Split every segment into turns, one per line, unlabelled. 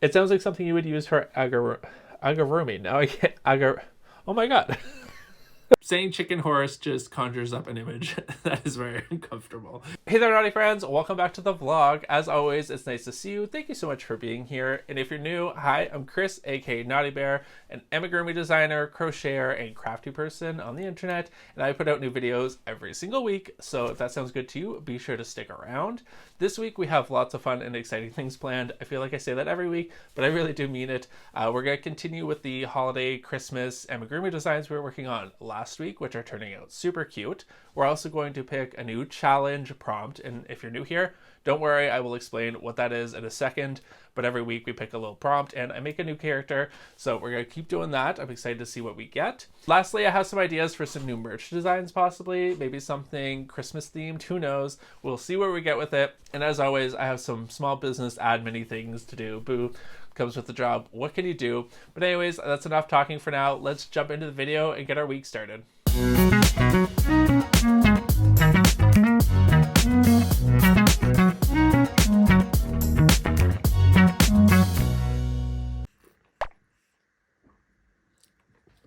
It sounds like something you would use for agurumi. Now I can't Oh my god. Saying chicken horse just conjures up an image that is very uncomfortable. Hey there, naughty friends. Welcome back to the vlog. As always, it's nice to see you. Thank you so much for being here. And if you're new, hi, I'm Chris, aka Naughty Bear, an amigurumi designer, crocheter, and crafty person on the internet. And I put out new videos every single week. So if that sounds good to you, be sure to stick around. This week, we have lots of fun and exciting things planned. I feel like I say that every week, but I really do mean it. We're going to continue with the holiday Christmas amigurumi designs we were working on last week, which are turning out super cute. We're also going to pick a new challenge prompt, and if you're new here, don't worry, I will explain what that is in a second, but every week we pick a little prompt and I make a new character, so we're going to keep doing that. I'm excited to see what we get. Lastly, I have some ideas for some new merch designs possibly, maybe something Christmas themed, who knows. We'll see where we get with it, and as always, I have some small business admin-y things to do. Boo. Comes with the job. What can you do? But anyways, that's enough talking for now. Let's jump into the video and get our week started.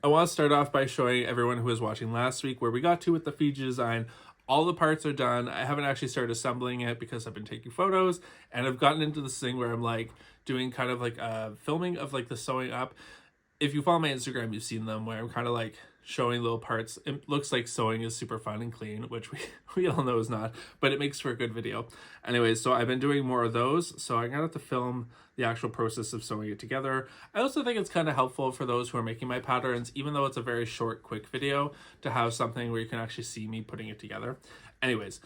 I want to start off by showing everyone who was watching last week where we got to with the Fiji design. All the parts are done. I haven't actually started assembling it because I've been taking photos, and I've gotten into this thing where I'm like doing kind of like a filming of like the sewing up. If you follow my Instagram, you've seen them where I'm kind of like showing little parts. It looks like sewing is super fun and clean, which we all know is not, but it makes for a good video. Anyways, so I've been doing more of those, so I'm gonna have to film the actual process of sewing it together. I also think it's kind of helpful for those who are making my patterns, even though it's a very short, quick video, to have something where you can actually see me putting it together. Anyways,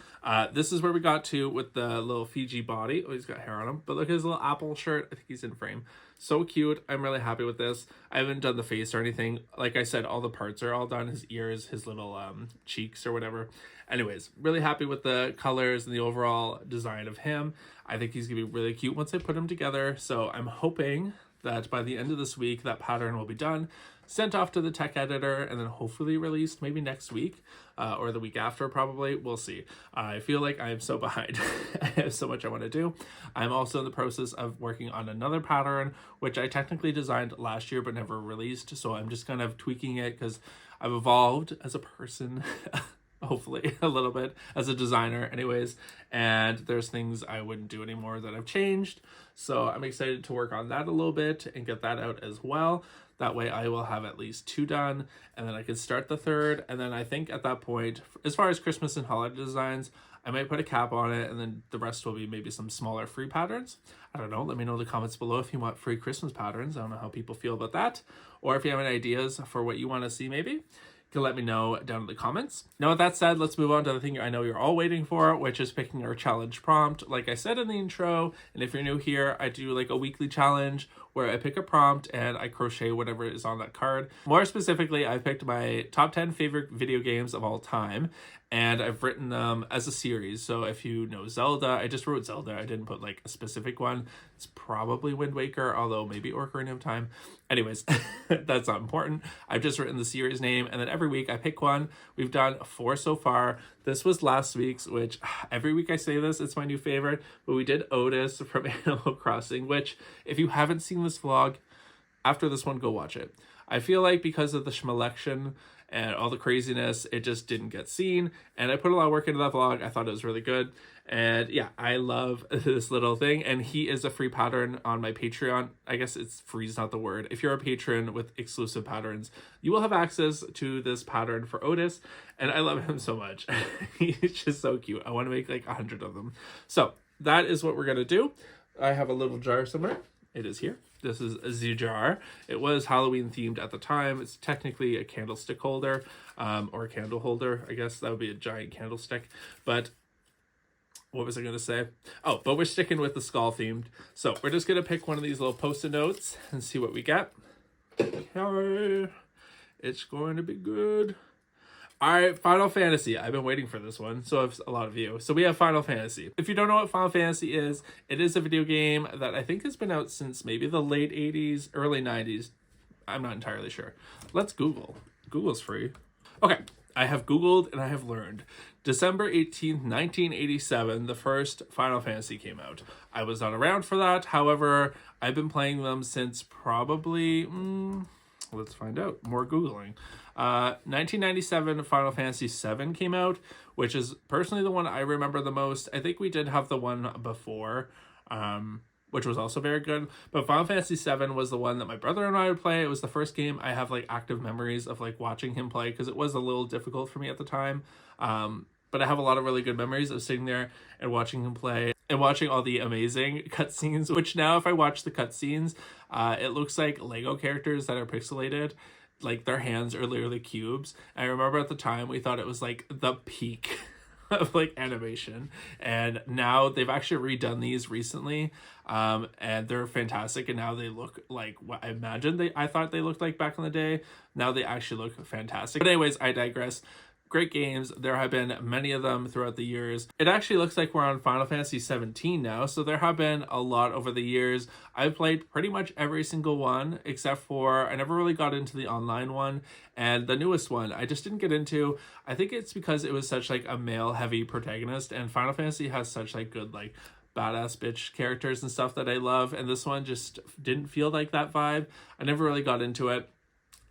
this is where we got to with the little Fiji body. Oh, he's got hair on him, but look at his little apple shirt. I think he's in frame. So cute. I'm really happy with this. I haven't done the face or anything. Like I said, all the parts are all done. His ears, his little cheeks or whatever. Anyways, really happy with the colors and the overall design of him. I think he's gonna be really cute once I put him together. So I'm hoping that by the end of this week, that pattern will be done, sent off to the tech editor, and then hopefully released maybe next week or the week after probably. We'll see. I feel like I am so behind. I have so much I want to do. I'm also in the process of working on another pattern, which I technically designed last year but never released. So I'm just kind of tweaking it because I've evolved as a person. Hopefully a little bit as a designer anyways, and there's things I wouldn't do anymore that I've changed, so I'm excited to work on that a little bit and get that out as well. That way I will have at least 2 done, and then I can start the 3rd, and then I think at that point, as far as Christmas and holiday designs, I might put a cap on it, and then the rest will be maybe some smaller free patterns. I don't know, let me know in the comments below if you want free Christmas patterns. I don't know how people feel about that, or if you have any ideas for what you want to see maybe. You can let me know down in the comments. Now with that said, let's move on to the thing I know you're all waiting for, which is picking our challenge prompt. Like I said in the intro, and if you're new here, I do like a weekly challenge where I pick a prompt and I crochet whatever is on that card. More specifically, I picked my top 10 favorite video games of all time, and I've written them as a series. So if you know Zelda, I just wrote Zelda. I didn't put like a specific one. It's probably Wind Waker, although maybe Ocarina of Time. Anyways, that's not important. I've just written the series name, and then every week I pick one. We've done 4 so far. This was last week's, which every week I say this, it's my new favorite, but we did Otis from Animal Crossing, which if you haven't seen this vlog, after this one, go watch it. I feel like because of the schmelection and all the craziness, it just didn't get seen, and I put a lot of work into that vlog. I thought it was really good, and yeah, I love this little thing, and he is a free pattern on my Patreon. I guess it's free is not the word. If you're a patron with exclusive patterns, you will have access to this pattern for Otis, and I love him so much. He's just so cute. I want to make like 100 of them. So that is what we're gonna do. I have a little jar somewhere. It is here. This is a jar. It was Halloween themed at the time. It's technically a candlestick holder, or a candle holder. I guess that would be a giant candlestick. But what was I going to say? Oh, but we're sticking with the skull themed. So we're just going to pick one of these little post-it notes and see what we get. Okay. It's going to be good. All right, Final Fantasy. I've been waiting for this one, so have a lot of you. So we have Final Fantasy. If you don't know what Final Fantasy is, it is a video game that I think has been out since maybe the late 80s, early 90s. I'm not entirely sure. Let's Google. Google's free. Okay, I have Googled and I have learned. December 18th, 1987, the first Final Fantasy came out. I was not around for that. However, I've been playing them since probably, let's find out, more Googling. 1997 Final Fantasy VII came out, which is personally the one I remember the most. I think we did have the one before, which was also very good. But Final Fantasy VII was the one that my brother and I would play. It was the first game I have like active memories of like watching him play, because it was a little difficult for me at the time. But I have a lot of really good memories of sitting there and watching him play and watching all the amazing cutscenes, which now if I watch the cutscenes, it looks like Lego characters that are pixelated. Like their hands are literally cubes. And I remember at the time we thought it was like the peak of like animation, and now they've actually redone these recently, and they're fantastic, and now they look like what I thought they looked like back in the day. Now they actually look fantastic. But anyways, I digress. Great games. There have been many of them throughout the years. It actually looks like we're on Final Fantasy 17 now, so there have been a lot over the years. I've played pretty much every single one, except for I never really got into the online one, and the newest one I just didn't get into. I think it's because it was such like a male heavy protagonist, and Final Fantasy has such like good like badass bitch characters and stuff that I love, and this one just didn't feel like that vibe. I never really got into it.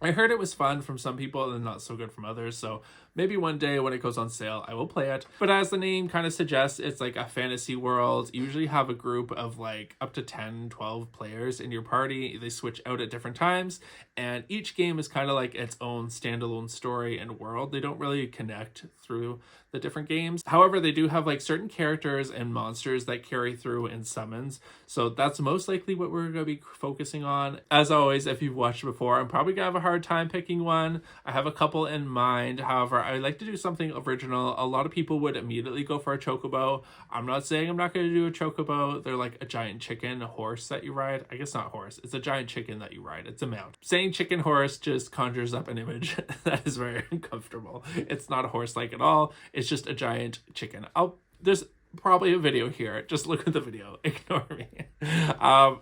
I heard it was fun from some people and not so good from others, so maybe one day when it goes on sale, I will play it. But as the name kind of suggests, it's like a fantasy world. You usually have a group of like up to 10, 12 players in your party. They switch out at different times, and each game is kind of like its own standalone story and world. They don't really connect through the different games. However, they do have like certain characters and monsters that carry through in summons. So that's most likely what we're going to be focusing on. As always, if you've watched before, I'm probably going to have a hard time picking one. I have a couple in mind. However, I like to do something original. A lot of people would immediately go for a chocobo. I'm not saying I'm not going to do a chocobo. They're like a giant chicken horse that you ride. I guess not horse. It's a giant chicken that you ride. It's a mount. Saying chicken horse just conjures up an image that is very uncomfortable. It's not a horse-like at all. It's just a giant chicken. There's probably a video here. Just look at the video. Ignore me.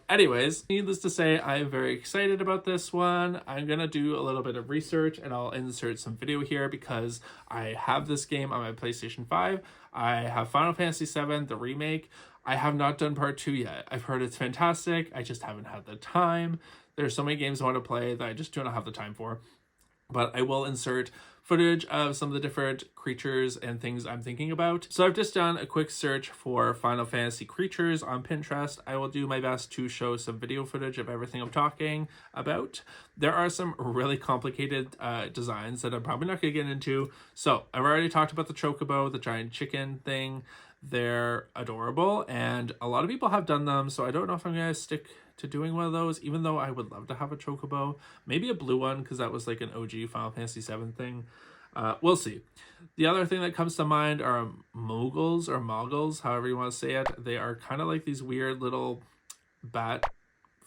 Anyways, needless to say, I'm very excited about this one. I'm gonna do a little bit of research and I'll insert some video here because I have this game on my PlayStation 5. I have Final Fantasy VII, the remake. I have not done part 2 yet. I've heard it's fantastic. I just haven't had the time. There's so many games I want to play that I just do not have the time for. But I will insert footage of some of the different creatures and things I'm thinking about. So I've just done a quick search for Final Fantasy creatures on Pinterest. I will do my best to show some video footage of everything I'm talking about. There are some really complicated designs that I'm probably not going to get into. So I've already talked about the chocobo, the giant chicken thing. They're adorable, and a lot of people have done them, so I don't know if I'm going to stick to doing one of those, even though I would love to have a chocobo. Maybe a blue one, because that was like an OG Final Fantasy VII thing. We'll see. The other thing that comes to mind are moguls or moguls, however you want to say it. They are kind of like these weird little bat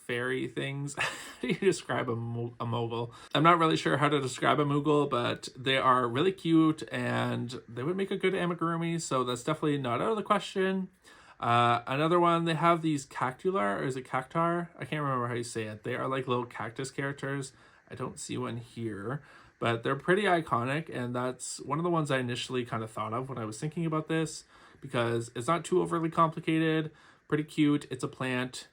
fairy things. How do you describe a mogul? I'm not really sure how to describe a mogul, but they are really cute and they would make a good amigurumi, so that's definitely not out of the question. Another one, they have these cactular, or is it cactar? I can't remember how you say it. They are like little cactus characters. I don't see one here, but they're pretty iconic, and that's one of the ones I initially kind of thought of when I was thinking about this, because it's not too overly complicated, pretty cute, it's a plant,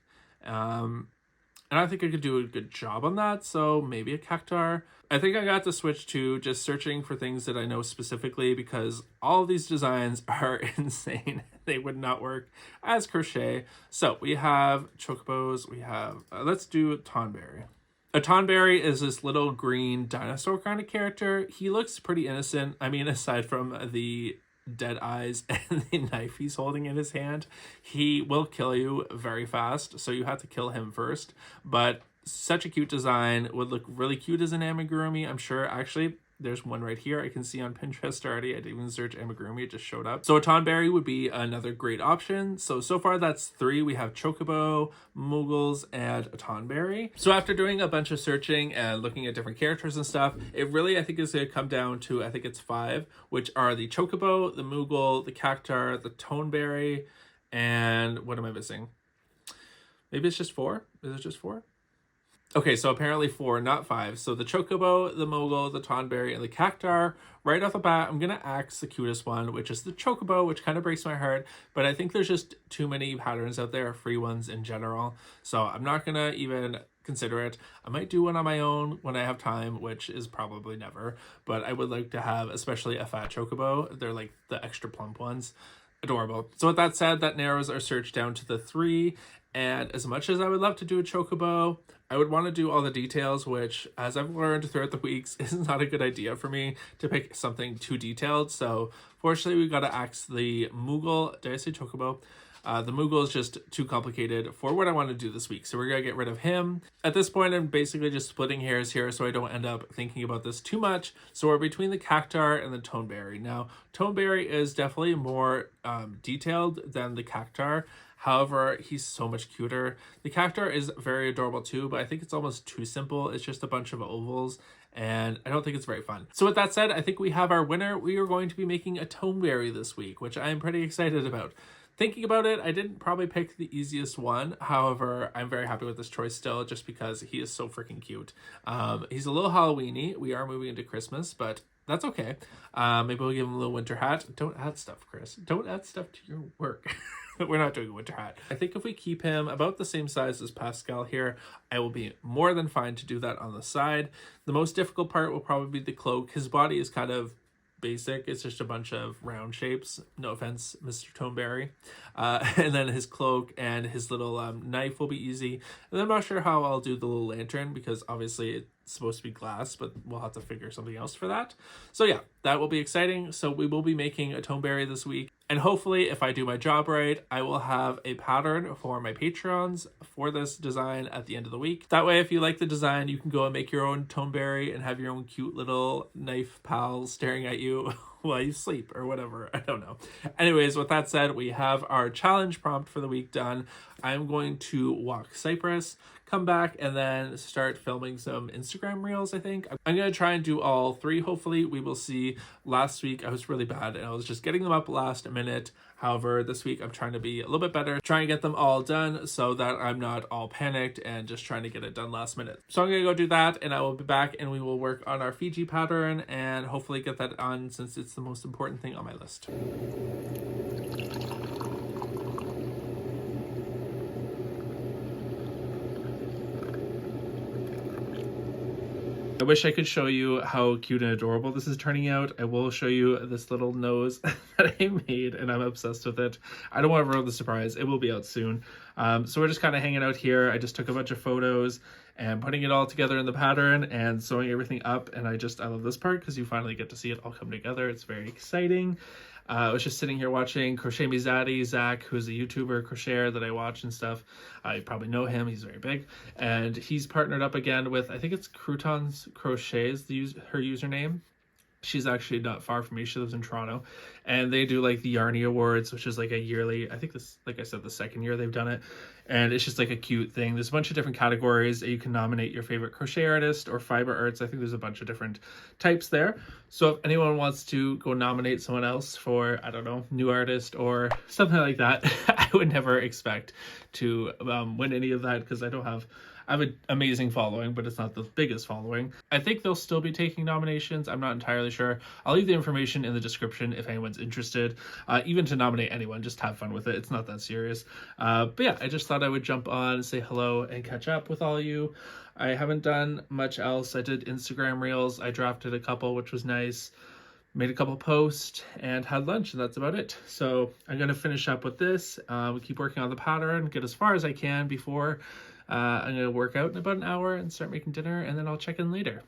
and I think I could do a good job on that, so maybe a cactar. I think I got to switch to just searching for things that I know specifically, because all of these designs are insane. They would not work as crochet. So we have chocobos, we have, let's do Tonberry. A Tonberry is this little green dinosaur kind of character. He looks pretty innocent. I mean, aside from the dead eyes and the knife he's holding in his hand, he will kill you very fast, so you have to kill him first. But such a cute design, would look really cute as an amigurumi, I'm sure. Actually, there's one right here I can see on Pinterest already. I didn't even search amigurumi, it just showed up. So a Tonberry would be another great option. So far that's 3. We have chocobo, moguls, and a Tonberry. So after doing a bunch of searching and looking at different characters and stuff, it really, I think, is going to come down to, I think it's 5, which are the chocobo, the mogul, the cactar, the Tonberry, and what am I missing? Maybe it's just 4? Is it just 4? Okay, so apparently 4, not 5. So the chocobo, the mogul, the tonberry, and the cactar. Right off the bat, I'm gonna axe the cutest one, which is the chocobo, which kind of breaks my heart. But I think there's just too many patterns out there, free ones in general. So I'm not gonna even consider it. I might do one on my own when I have time, which is probably never. But I would like to have, especially a fat chocobo. They're like the extra plump ones. Adorable. So with that said, that narrows our search down to the 3. And as much as I would love to do a chocobo, I would want to do all the details, which, as I've learned throughout the weeks, is not a good idea for me to pick something too detailed. So fortunately, we got to axe the Moogle. Did I say chocobo? The Moogle is just too complicated for what I want to do this week. So we're going to get rid of him. At this point, I'm basically just splitting hairs here so I don't end up thinking about this too much. So we're between the cactar and the toneberry. Now, toneberry is definitely more detailed than the cactar. However, he's so much cuter. The cactar is very adorable too, but I think it's almost too simple. It's just a bunch of ovals, and I don't think it's very fun. So with that said, I think we have our winner. We are going to be making a toneberry this week, which I am pretty excited about. Thinking about it, I didn't probably pick the easiest one. However, I'm very happy with this choice still, just because he is so freaking cute. He's a little Halloween-y. We are moving into Christmas, but that's okay. Maybe we'll give him a little winter hat. Don't add stuff, Chris. Don't add stuff to your work. We're not doing a winter hat. I think if we keep him about the same size as Pascal here, I will be more than fine to do that on the side. The most difficult part will probably be the cloak. His body is kind of basic. It's just a bunch of round shapes. No offense, Mr. Toneberry. And then his cloak and his little knife will be easy. And I'm not sure how I'll do the little lantern, because obviously it's supposed to be glass, but we'll have to figure something else for that. So yeah, that will be exciting. So we will be making a Toneberry this week. And hopefully, if I do my job right, I will have a pattern for my Patreons for this design at the end of the week. That way, if you like the design, you can go and make your own Toneberry and have your own cute little knife pal staring at you while you sleep or whatever. I don't know. Anyways, with that said, we have our challenge prompt for the week done. I'm going to walk Cyprus, come back, and then start filming some Instagram reels, I think. I'm going to try and do all 3, hopefully. We will see. Last week, I was really bad, and I was just getting them up last minute. However, this week, I'm trying to be a little bit better, trying to get them all done so that I'm not all panicked and just trying to get it done last minute. So I'm going to go do that, and I will be back, and we will work on our Fiji pattern and hopefully get that on, since it's the most important thing on my list. I wish I could show you how cute and adorable this is turning out. I will show you this little nose that I made, and I'm obsessed with it. I don't want to ruin the surprise. It will be out soon. So we're just kind of hanging out here. I just took a bunch of photos and putting it all together in the pattern and sewing everything up. And I love this part because you finally get to see it all come together. It's very exciting. I was just sitting here watching Crochet Me Zaddy, Zach, who's a YouTuber crocheter that I watch and stuff. You probably know him. He's very big. And he's partnered up again with, I think it's Croutons Crochet is her username. She's actually not far from me. She lives in Toronto. And they do like the Yarny Awards, which is like a yearly, I think this, like I said, the second year they've done it. And it's just like a cute thing. There's a bunch of different categories that you can nominate your favorite crochet artist or fiber arts. I think there's a bunch of different types there. So if anyone wants to go nominate someone else for, I don't know, new artist or something like that, I would never expect to win any of that, because I have an amazing following, but it's not the biggest following. I think they'll still be taking nominations. I'm not entirely sure. I'll leave the information in the description if anyone's interested. Even to nominate anyone, just have fun with it. It's not that serious. But yeah, I just thought I would jump on, say hello, and catch up with all you. I haven't done much else. I did Instagram reels. I drafted a couple, which was nice. Made a couple posts and had lunch, and that's about it. So I'm going to finish up with this. We keep working on the pattern, get as far as I can before I'm going to work out in about an hour and start making dinner, and then I'll check in later.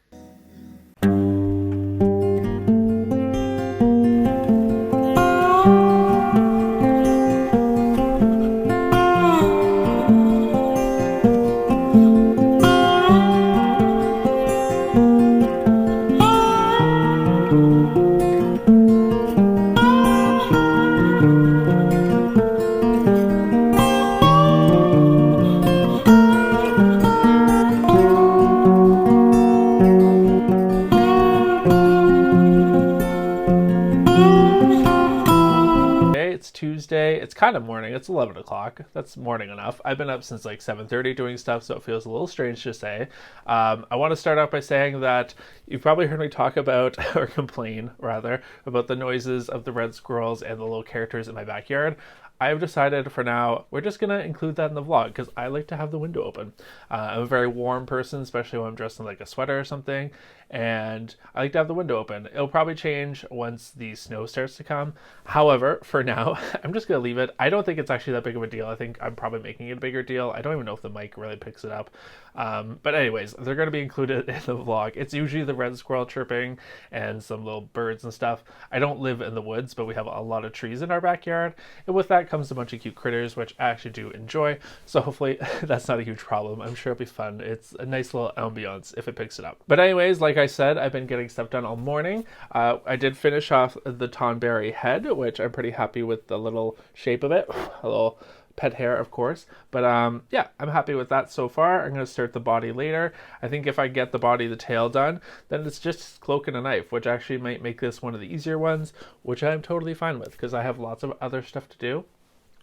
It's kind of morning. It's 11 o'clock. That's morning enough. I've been up since like 7:30 doing stuff, so it feels a little strange to say. I want to start off by saying that you've probably heard me talk about, or complain rather, about the noises of the red squirrels and the little characters in my backyard. I've decided for now, we're just going to include that in the vlog because I like to have the window open. I'm a very warm person, especially when I'm dressed in like a sweater or something, and I like to have the window open. It'll probably change once the snow starts to come. However, for now, I'm just going to leave it. I don't think it's actually that big of a deal. I think I'm probably making it a bigger deal. I don't even know if the mic really picks it up. But anyways, they're going to be included in the vlog. It's usually the red squirrel chirping and some little birds and stuff. I don't live in the woods, but we have a lot of trees in our backyard. And with that comes a bunch of cute critters, which I actually do enjoy. So hopefully that's not a huge problem. I'm sure it'll be fun. It's a nice little ambiance if it picks it up. But anyways, like I said, I've been getting stuff done all morning. I did finish off the Tonberry head, which I'm pretty happy with the little shape of it. A little pet hair, of course, but yeah, I'm happy with that so far. I'm going to start the body later. I think if I get the body, the tail done, then it's just cloak and a knife, which actually might make this one of the easier ones, which I'm totally fine with because I have lots of other stuff to do.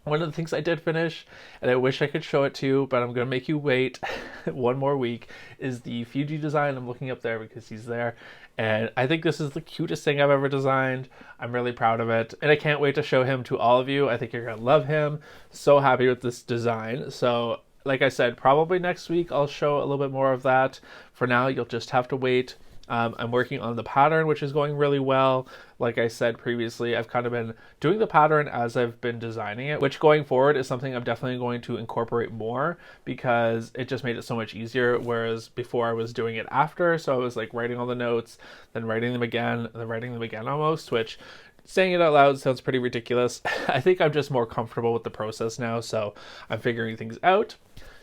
One of the things I did finish, and I wish I could show it to you, but I'm going to make you wait one more week, is the Fiji design. I'm looking up there because he's there, and I think this is the cutest thing I've ever designed. I'm really proud of it, and I can't wait to show him to all of you. I think you're going to love him. So happy with this design. So, like I said, probably next week I'll show a little bit more of that. For now, you'll just have to wait. I'm working on the pattern, which is going really well. Like I said previously, I've kind of been doing the pattern as I've been designing it, which going forward is something I'm definitely going to incorporate more because it just made it so much easier. Whereas before I was doing it after, so I was like writing all the notes, then writing them again, and then writing them again almost, which saying it out loud sounds pretty ridiculous. I think I'm just more comfortable with the process now, so I'm figuring things out.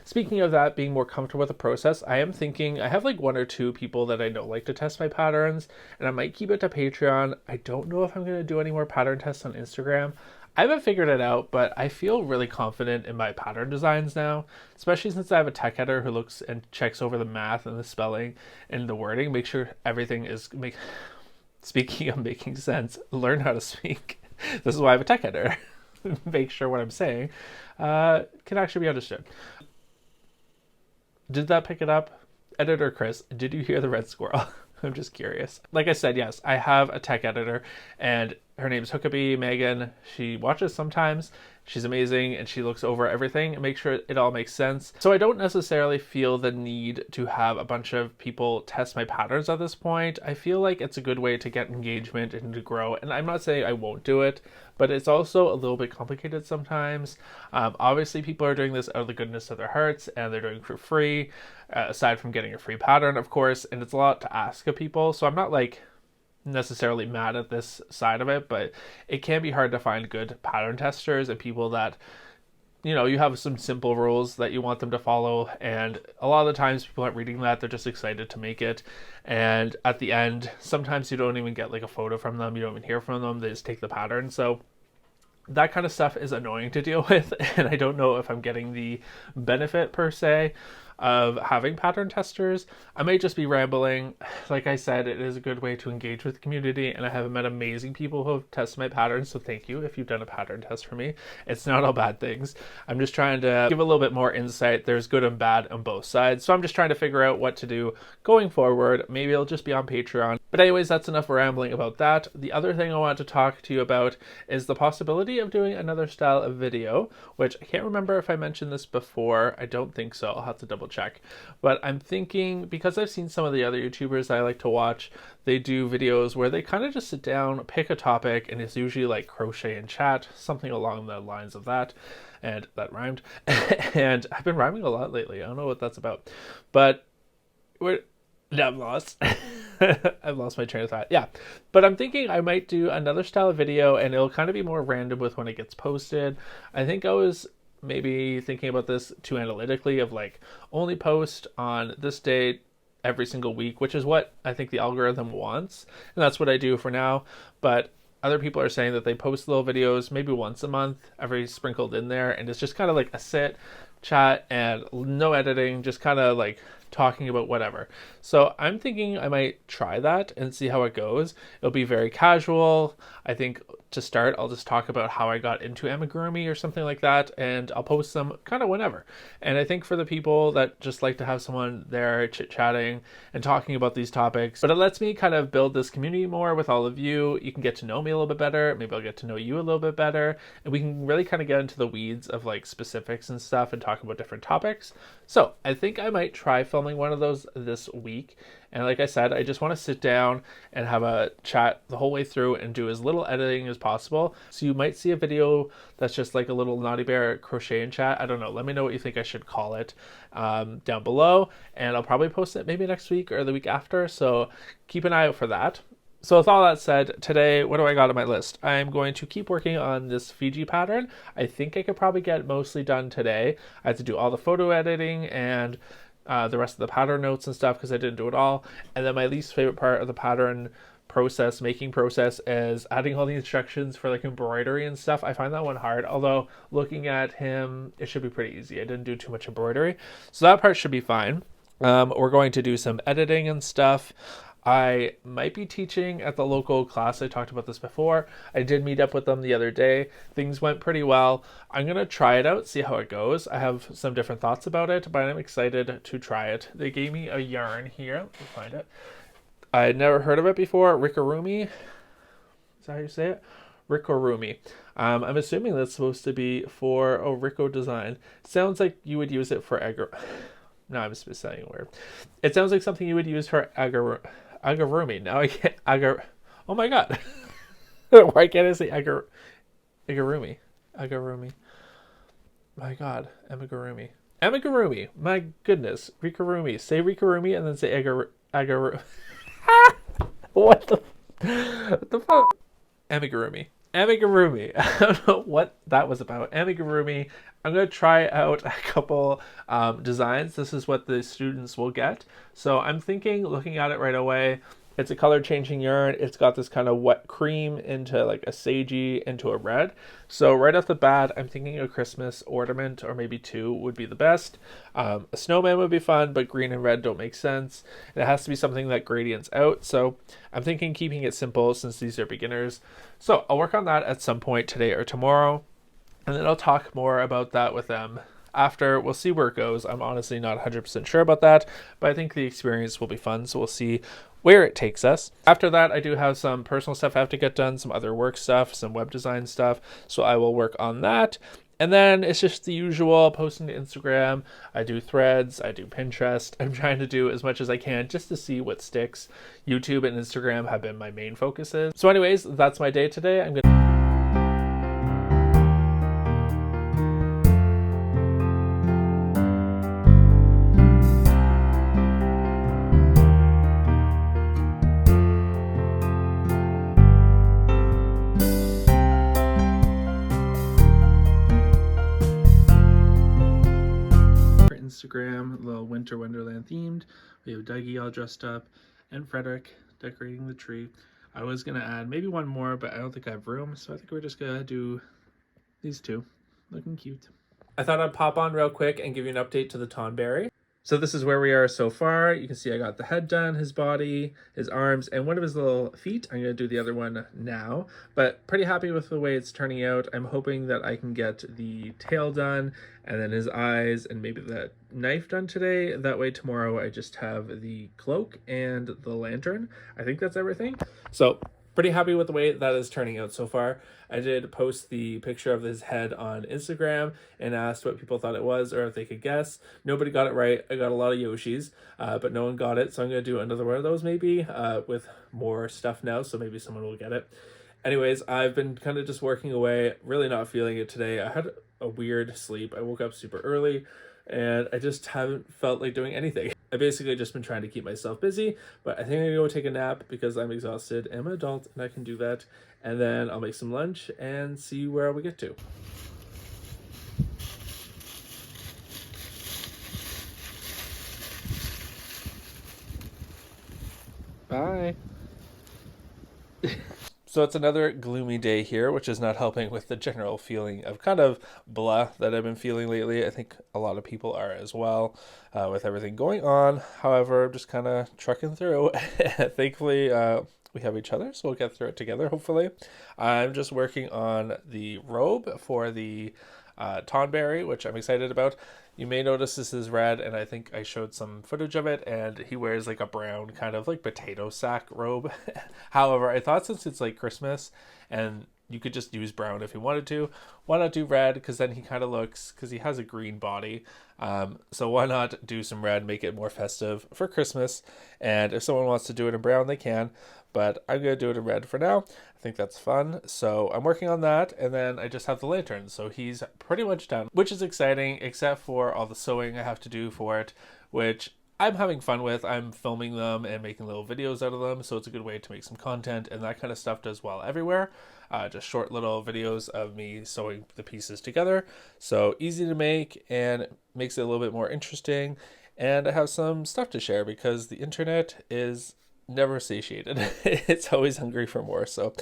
Speaking of that, being more comfortable with the process, I am thinking, I have like 1 or 2 people that I know like to test my patterns, and I might keep it to Patreon. I don't know if I'm going to do any more pattern tests on Instagram. I haven't figured it out, but I feel really confident in my pattern designs now, especially since I have a tech editor who looks and checks over the math and the spelling and the wording, make sure everything is, speaking of making sense, learn how to speak. This is why I have a tech editor. Make sure what I'm saying can actually be understood. Did that pick it up? Editor Chris, did you hear the red squirrel? I'm just curious. Like I said, yes, I have a tech editor, and her name's Huckabee Megan. She watches sometimes. She's amazing, and she looks over everything and makes sure it all makes sense. So I don't necessarily feel the need to have a bunch of people test my patterns at this point. I feel like it's a good way to get engagement and to grow, and I'm not saying I won't do it, but it's also a little bit complicated sometimes. Obviously, people are doing this out of the goodness of their hearts, and they're doing it for free, aside from getting a free pattern, of course, and it's a lot to ask of people, so I'm not like necessarily mad at this side of it, but it can be hard to find good pattern testers and people that, you know, you have some simple rules that you want them to follow, and a lot of the times people aren't reading that, they're just excited to make it, and at the end sometimes you don't even get like a photo from them, you don't even hear from them, they just take the pattern. So that kind of stuff is annoying to deal with, and I don't know if I'm getting the benefit per se of having pattern testers. I may just be rambling. Like I said, it is a good way to engage with the community, and I have met amazing people who have tested my patterns, so thank you if you've done a pattern test for me. It's not all bad things. I'm just trying to give a little bit more insight. There's good and bad on both sides, so I'm just trying to figure out what to do going forward. Maybe it'll just be on Patreon. But anyways, that's enough rambling about that. The other thing I want to talk to you about is the possibility of doing another style of video, which I can't remember if I mentioned this before. I don't think so. I'll have to double check. But I'm thinking, because I've seen some of the other YouTubers I like to watch, they do videos where they kind of just sit down, pick a topic, and it's usually like crochet and chat, something along the lines of that. And that rhymed. And I've been rhyming a lot lately. I don't know what that's about. But I'm lost. I've lost my train of thought. Yeah. But I'm thinking I might do another style of video, and it'll kind of be more random with when it gets posted. I think I was maybe thinking about this too analytically, of like only post on this date every single week, which is what I think the algorithm wants. And that's what I do for now. But other people are saying that they post little videos maybe once a month, every sprinkled in there. And it's just kind of like a sit, chat, and no editing, just kind of like talking about whatever. So I'm thinking I might try that and see how it goes. It'll be very casual. I think to start, I'll just talk about how I got into amigurumi or something like that, and I'll post them kind of whenever. And I think for the people that just like to have someone there chit-chatting and talking about these topics, but it lets me kind of build this community more with all of you. You can get to know me a little bit better. Maybe I'll get to know you a little bit better, and we can really kind of get into the weeds of like specifics and stuff and talk about different topics. So I think I might try filming one of those this week. And like I said, I just want to sit down and have a chat the whole way through and do as little editing as possible. So you might see a video that's just like a little Knotty Bear crochet and chat. I don't know. Let me know what you think I should call it down below. And I'll probably post it maybe next week or the week after. So keep an eye out for that. So with all that said, today, what do I got on my list? I'm going to keep working on this Fiji pattern. I think I could probably get mostly done today. I have to do all the photo editing and the rest of the pattern notes and stuff because I didn't do it all. And then my least favorite part of the pattern making process is adding all the instructions for like embroidery and stuff. I find that one hard, although looking at him, it should be pretty easy. I didn't do too much embroidery, so that part should be fine. We're going to do some editing and stuff. I might be teaching at the local class. I talked about this before. I did meet up with them the other day. Things went pretty well. I'm going to try it out, see how it goes. I have some different thoughts about it, but I'm excited to try it. They gave me a yarn here. Let me find it. I had never heard of it before. Rikorumi. Is that how you say it? Rikorumi. I'm assuming that's supposed to be for a Rico design. Sounds like you would use it for No, I'm just saying a word. It sounds like something you would use for amigurumi. Now I can't Oh my god. Why can't I say amigurumi? Amigurumi. My god, amigurumi. Amigurumi. My goodness. Rikorumi. Say Rikorumi and then say agurumi. What the fuck? Amigurumi. Amigurumi. I don't know what that was about. Amigurumi. I'm going to try out a couple designs. This is what the students will get. So I'm thinking, looking at it right away, it's a color changing yarn. It's got this kind of wet cream into like a sagey into a red. So right off the bat, I'm thinking a Christmas ornament or maybe two would be the best. A snowman would be fun, but green and red don't make sense. It has to be something that gradients out. So I'm thinking keeping it simple since these are beginners. So I'll work on that at some point today or tomorrow. And then I'll talk more about that with them after. We'll see where it goes. I'm honestly not 100% sure about that, but I think the experience will be fun. So we'll see where it takes us. After that, I do have some personal stuff I have to get done, some other work stuff, some web design stuff. So I will work on that. And then it's just the usual posting to Instagram. I do threads, I do Pinterest. I'm trying to do as much as I can just to see what sticks. YouTube and Instagram have been my main focuses. So anyways, that's my day today. I'm gonna Instagram, a little winter wonderland themed. We have Dougie all dressed up and Frederick decorating the tree. I was gonna add maybe one more, but I don't think I have room, so I think we're just gonna do these two. Looking cute. I thought I'd pop on real quick and give you an update to the Tonberry. So this is where we are so far. You can see I got the head done, his body, his arms, and one of his little feet. I'm going to do the other one now, but pretty happy with the way it's turning out. I'm hoping that I can get the tail done and then his eyes and maybe the knife done today. That way tomorrow I just have the cloak and the lantern. I think that's everything. So pretty happy with the way that is turning out so far. I did post the picture of his head on Instagram and asked what people thought it was or if they could guess. Nobody got it right. I got a lot of Yoshis, but no one got it. So I'm going to do another one of those maybe with more stuff now. So maybe someone will get it. Anyways, I've been kind of just working away, really not feeling it today. I had a weird sleep. I woke up super early and I just haven't felt like doing anything. I basically just been trying to keep myself busy, but I think I'm gonna go take a nap because I'm exhausted. I'm an adult and I can do that. And then I'll make some lunch and see where we get to. Bye. So it's another gloomy day here, which is not helping with the general feeling of kind of blah that I've been feeling lately. I think a lot of people are as well with everything going on. However, I'm just kind of trucking through. Thankfully, we have each other, so we'll get through it together, hopefully. I'm just working on the robe for the Tonberry, which I'm excited about. You may notice this is red, and I think I showed some footage of it, and he wears like a brown kind of like potato sack robe. However, I thought since it's like Christmas and you could just use brown if you wanted to, why not do red? Because then he kind of looks, because he has a green body. So why not do some red, make it more festive for Christmas? And if someone wants to do it in brown, they can. But I'm going to do it in red for now. I think that's fun. So I'm working on that. And then I just have the lantern. So he's pretty much done, which is exciting, except for all the sewing I have to do for it, which I'm having fun with. I'm filming them and making little videos out of them. So it's a good way to make some content, and that kind of stuff does well everywhere. Just short little videos of me sewing the pieces together. So easy to make and makes it a little bit more interesting. And I have some stuff to share because the internet is never satiated. It's always hungry for more, so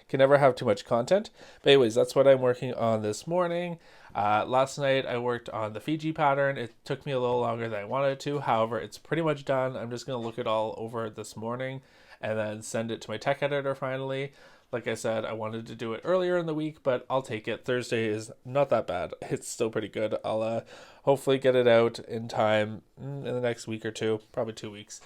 can never have too much content. But anyways, that's what I'm working on this morning. Last night I worked on the Fiji pattern. It took me a little longer than I wanted to. However, it's pretty much done. I'm just going to look it all over this morning and then send it to my tech editor finally. Like I said, I wanted to do it earlier in the week, but I'll take it. Thursday is not that bad. It's still pretty good. I'll hopefully get it out in time in the next week or two, probably 2 weeks.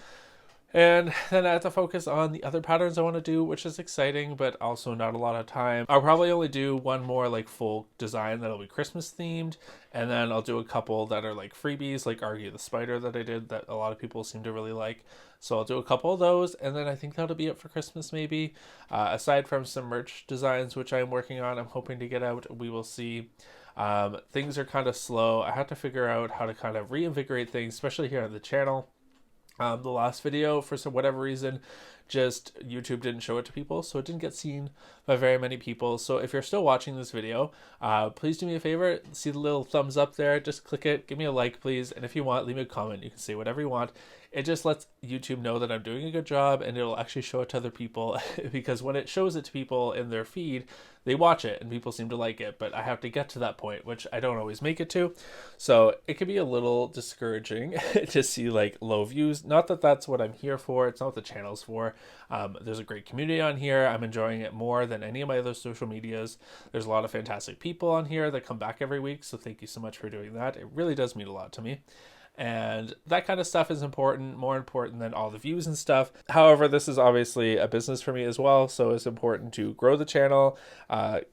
And then I have to focus on the other patterns I want to do, which is exciting, but also not a lot of time. I'll probably only do one more like full design that'll be Christmas themed, and then I'll do a couple that are like freebies, like Argue the Spider that I did that a lot of people seem to really like. So I'll do a couple of those, and then I think that'll be it for Christmas maybe. Aside from some merch designs, which I'm working on, I'm hoping to get out, we will see. Things are kind of slow. I have to figure out how to kind of reinvigorate things, especially here on the channel. The last video, for some whatever reason, just YouTube didn't show it to people, so it didn't get seen by very many people. So if you're still watching this video, please do me a favor, see the little thumbs up there, just click it, give me a like please, and if you want, leave me a comment. You can say whatever you want. It just lets YouTube know that I'm doing a good job, and it'll actually show it to other people because when it shows it to people in their feed, they watch it and people seem to like it, but I have to get to that point, which I don't always make it to. So it can be a little discouraging to see like low views. Not that that's what I'm here for. It's not what the channel's for. There's a great community on here. I'm enjoying it more than any of my other social medias. There's a lot of fantastic people on here that come back every week. So thank you so much for doing that. It really does mean a lot to me. And that kind of stuff is important, more important than all the views and stuff. However, this is obviously a business for me as well, so it's important to grow the channel,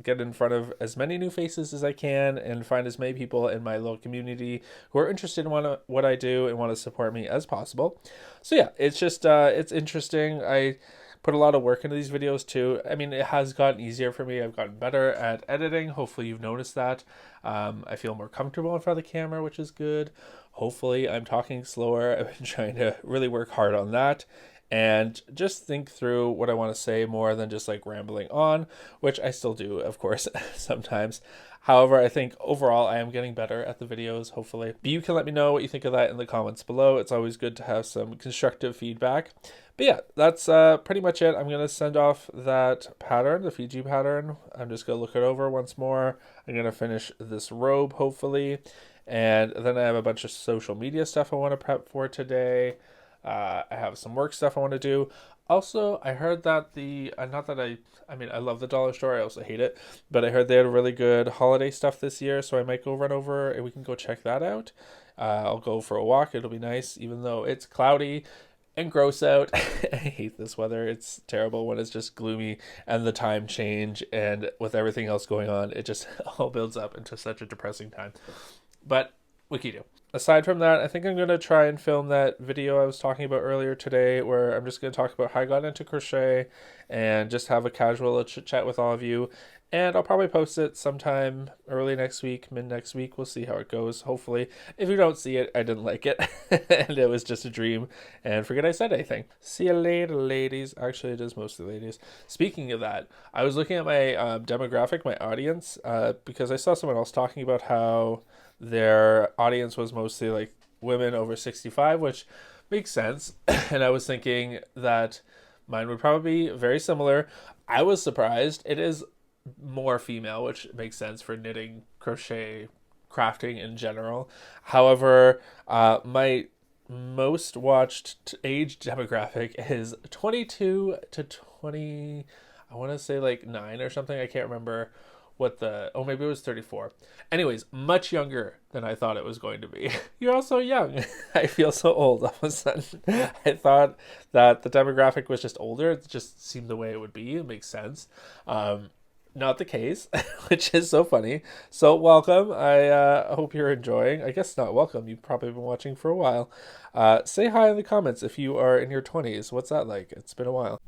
get in front of as many new faces as I can, and find as many people in my little community who are interested in what I do and want to support me as possible. So yeah, it's just it's interesting. I put a lot of work into these videos too. I mean, it has gotten easier for me. I've gotten better at editing. Hopefully you've noticed that. I feel more comfortable in front of the camera, which is good. Hopefully I'm talking slower. I've been trying to really work hard on that and just think through what I want to say more than just like rambling on, which I still do, of course, sometimes. However, I think overall I am getting better at the videos, hopefully. But you can let me know what you think of that in the comments below. It's always good to have some constructive feedback. But yeah, that's pretty much it. I'm going to send off that pattern, the Fiji pattern. I'm just going to look it over once more. I'm going to finish this robe, hopefully. And then I have a bunch of social media stuff I want to prep for today. I have some work stuff I want to do. Also, I heard that not that I mean, I love the dollar store. I also hate it. But I heard they had really good holiday stuff this year. So I might go run over and we can go check that out. I'll go for a walk. It'll be nice, even though it's cloudy and gross out. I hate this weather. It's terrible when it's just gloomy and the time change. And with everything else going on, it just all builds up into such a depressing time. But what can you do? Aside from that, I think I'm going to try and film that video I was talking about earlier today, where I'm just going to talk about how I got into crochet and just have a casual chit chat with all of you. And I'll probably post it sometime early next week, mid next week. We'll see how it goes, hopefully. If you don't see it, I didn't like it. And it was just a dream. And forget I said anything. See you later, ladies. Actually, it is mostly ladies. Speaking of that, I was looking at my demographic, my audience, because I saw someone else talking about how their audience was mostly like women over 65, which makes sense. And I was thinking that mine would probably be very similar. I was surprised. It is more female, which makes sense for knitting, crochet, crafting in general. However, my most watched age demographic is 22 to 20, I want to say like 9 or something. I can't remember what oh, maybe it was 34. Anyways, much younger than I thought it was going to be. You're all so young. I feel so old all of a sudden. I thought that the demographic was just older. It just seemed the way it would be. It makes sense. Not the case, which is so funny. So welcome. I hope you're enjoying. I guess not welcome. You've probably been watching for a while. Say hi in the comments if you are in your 20s. What's that like? It's been a while.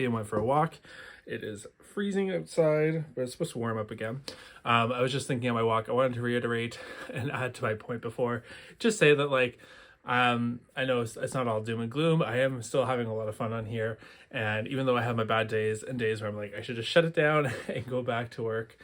And went for a walk. It is freezing outside, but it's supposed to warm up again. I was just thinking on my walk, I wanted to reiterate and add to my point before, just say that like, I know it's not all doom and gloom. I am still having a lot of fun on here. And even though I have my bad days and days where I'm like, I should just shut it down and go back to work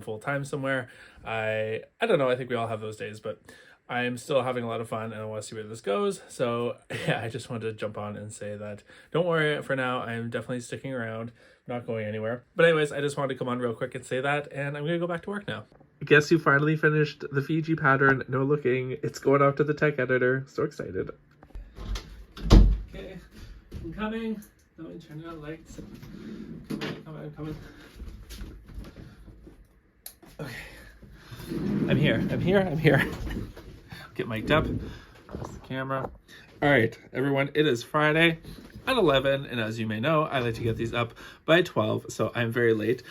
full time somewhere. I don't know. I think we all have those days, but I'm still having a lot of fun and I want to see where this goes. So yeah, I just wanted to jump on and say that don't worry for now. I'm definitely sticking around, not going anywhere. But anyways, I just wanted to come on real quick and say that, and I'm going to go back to work now. Guess you finally finished the Fiji pattern. No looking. It's going off to the tech editor. So excited. Okay, I'm coming. Let me turn on lights. I'm coming. Okay. I'm here. Get mic'd up. That's the camera. All right, everyone, it is Friday at 11, and as you may know, I like to get these up by 12, so I'm very late.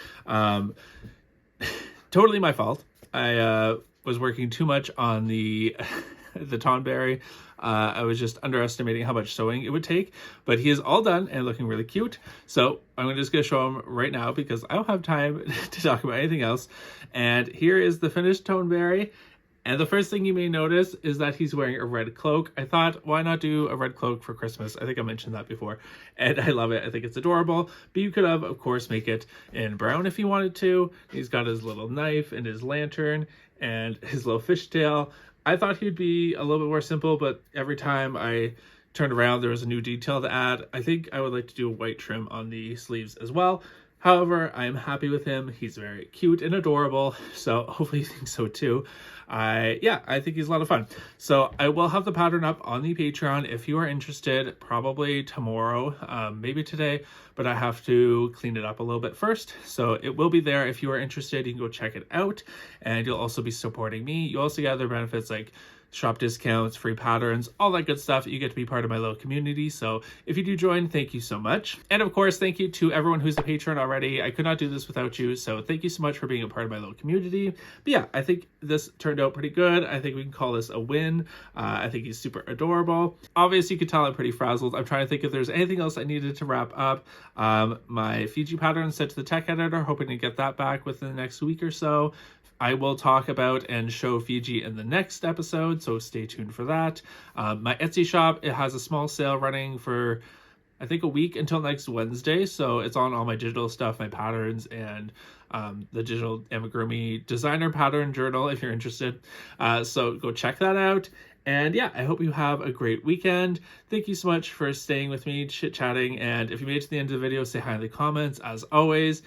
Totally my fault. I was working too much on the tonberry. I was just underestimating how much sewing it would take, but he is all done and looking really cute. So I'm just going to show him right now because I don't have time to talk about anything else. And here is the finished tonberry. And the first thing you may notice is that he's wearing a red cloak. I thought, why not do a red cloak for Christmas? I think I mentioned that before. And I love it. I think it's adorable. But you could have, of course, make it in brown if you wanted to. He's got his little knife and his lantern and his little fishtail. I thought he'd be a little bit more simple, but every time I turned around, there was a new detail to add. I think I would like to do a white trim on the sleeves as well. However, I'm happy with him. He's very cute and adorable, so hopefully you think so too. I think he's a lot of fun. So I will have the pattern up on the Patreon if you are interested, probably tomorrow, maybe today, but I have to clean it up a little bit first. So it will be there. If you are interested, you can go check it out, and you'll also be supporting me. You also get other benefits like shop discounts, free patterns, all that good stuff. You get to be part of my little community. So if you do join, thank you so much. And of course, thank you to everyone who's a patron already. I could not do this without you. So thank you so much for being a part of my little community. But yeah, I think this turned out pretty good. I think we can call this a win. I think he's super adorable. Obviously, you can tell I'm pretty frazzled. I'm trying to think if there's anything else I needed to wrap up. My Fiji pattern sent to the tech editor, hoping to get that back within the next week or so. I will talk about and show Fiji in the next episode, so stay tuned for that. My Etsy shop, it has a small sale running for, I think, a week until next Wednesday, so it's on all my digital stuff, my patterns, and the digital amigurumi designer pattern journal if you're interested. So go check that out. And yeah, I hope you have a great weekend. Thank you so much for staying with me, chit-chatting, and if you made it to the end of the video, say hi in the comments, as always.